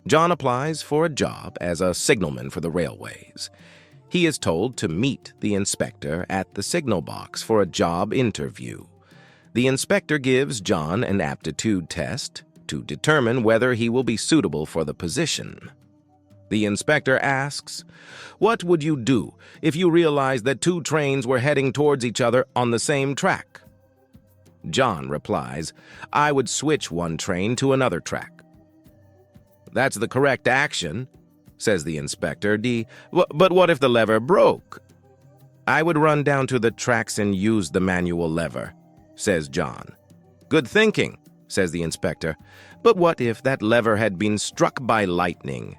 John applies for a job as a signalman for the railways. He is told to meet the inspector at the signal box for a job interview. The inspector gives John an aptitude test to determine whether he will be suitable for the position. The inspector asks, "What would you do if you realized that two trains were heading towards each other on the same track?" John replies, "I would switch one train to another track." "That's the correct action," says the inspector. But what if the lever broke?" "I would run down to the tracks and use the manual lever," says John. "Good thinking," says the inspector. "But what if that lever had been struck by lightning?"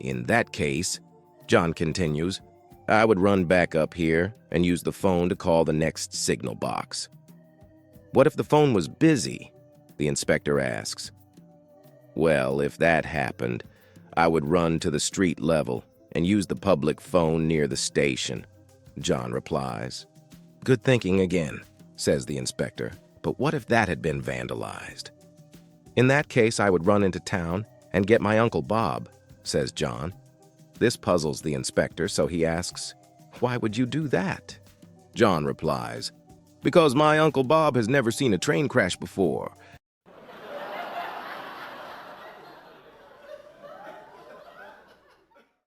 "In that case," John continues, "I would run back up here and use the phone to call the next signal box." "What if the phone was busy?" the inspector asks. "Well, if that happened, I would run to the street level and use the public phone near the station," John replies. "Good thinking again," says the inspector. "But what if that had been vandalized?" "In that case, I would run into town and get my Uncle Bob," says John. This puzzles the inspector, so he asks, "Why would you do that?" John replies, "Because my Uncle Bob has never seen a train crash before,